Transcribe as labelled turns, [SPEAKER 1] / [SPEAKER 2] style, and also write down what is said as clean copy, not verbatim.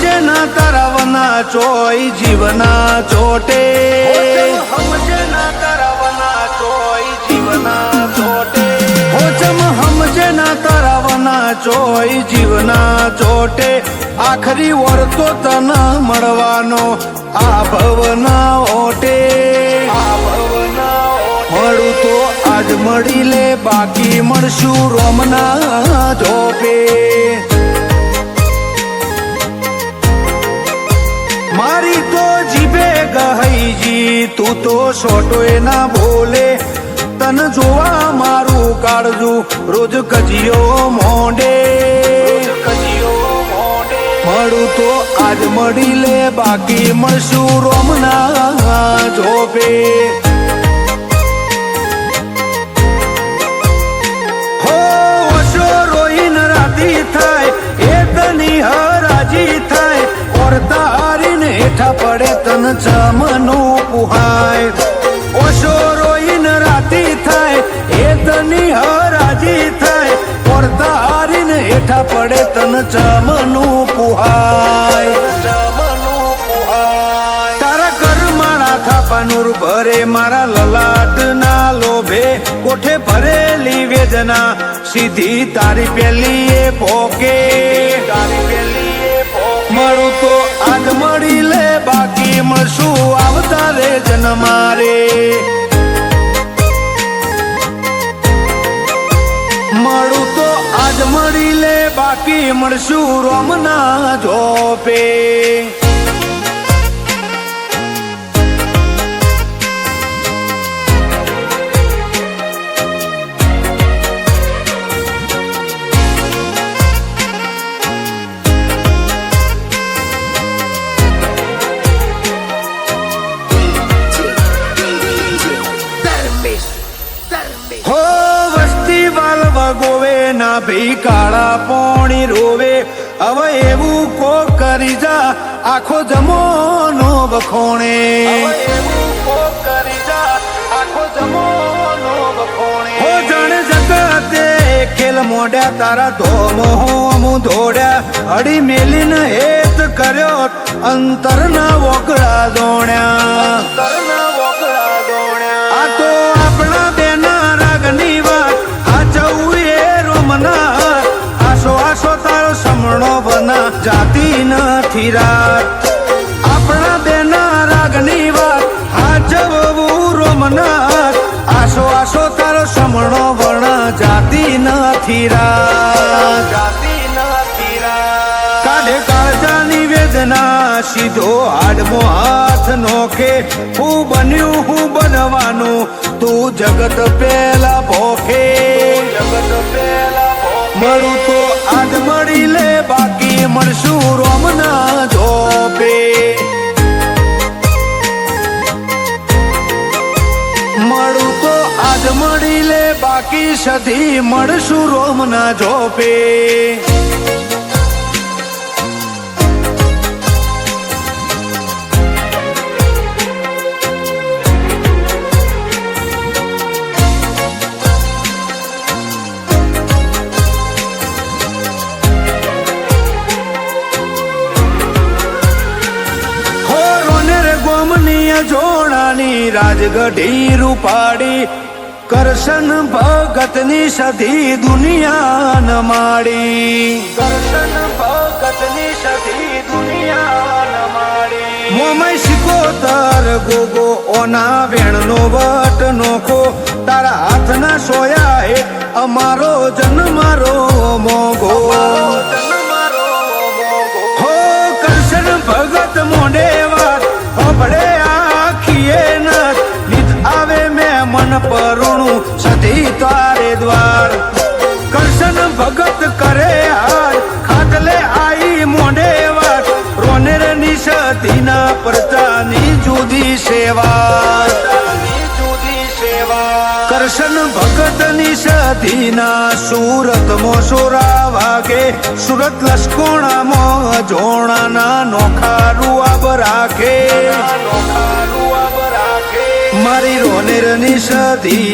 [SPEAKER 1] સમજે ના તરવના ચોય જીવના ચોટે સમજે ના તરવના ચોય જીવના ચોટે હોચમ સમજે ના તરવના ચોય જીવના ચોટે આખરી વળતો તન મળવાનો આ ભવના ઓટે મળું તો આજ મળી લે બાકી મળશું રોમના ધોપે મારી તો જીભે ગહઈજી તું તો છોટોય ના બોલે તન જોવા મારું કાળજું રોજ કજિયો મોંડે મળું તો આજ મળી લે બાકી મળશું રોમના જોપે હો ઓશો રોઈન રાતી થાય એ તની હરાજી થાય ઓર તારીને હેઠા પડે તન ચમનું પુહાય ઓશો રોઈન રાતી થાય એ તની હરાજી થાય ઓર તારીને હેઠા પડે તન ચમનું પુહાય તારા ઘર મારા થાપાનુર ભરે મારા લલાટ ના લોભે કોઠે ભરેલી વેદના સીધી તારી પેલી એ પોકે મળું તો આજ મળી લે બાકી મળશું આવતા રે જન્મારે મળું તો આજ મળી લે બાકી મળશું રોમના જોપે હો વસ્તી વાલવા ગોવે ના ભઈ કાળા પોણી રોવે હવે એવું કો કરી જા આખો જમોનો બખોણે હો જાણે જગતે ખેલ મોડ્યા તારા ધોમો હોમ ધોડ્યા અડી મેલીને હેત કર્યો અંતરના વોકળા દોણ્યા આ તો આપણા બેના રાગની વાત હાચવું એ રોમના આસો આસો તારો સમણો બના જાતી નથી રાત આપણા બેના રાગની વાત હાચવું રોમના આસો આસો તારો સમણો બના જાતી નથી રાત કાઢે કાળજાની વેદના સીધો હાડમો હાથ નોખે હું બન્યું હું બનવાનું તું જગત પેલા ભોખે મળું તો આજ મળી લે બાકી મળશું રોમના જોપે મળું તો આજ મળી લે બાકી સધી મળશું રોમના જોપે જોડાની રાજગઢી રૂપાડી કરશન ભગતની સધી દુનિયા ન માડી કરશન ભગતની સધી દુનિયા ન માડી મોમય સિકોતર ગોગો ઓના વેણનો વટ નોખો તારા હાથના સોયા હે અમારો જન્મારો મોગો હો કરશન ભગત મોડે વાત પડે આવે મેં મન પરુણું સધી તારે દ્વાર કરશન ભગત કરે હાર ખાટલે આઈ મોઢે વાત રોનેર ની સધીના પ્રજાની જુદી સેવા કરશન ભગત ની સધીના સુરત મોસોરા વાગે સુરત લસકોણામાં જોણાના નોખા રૂઆબ રાખે મારી રોનેર ની સધી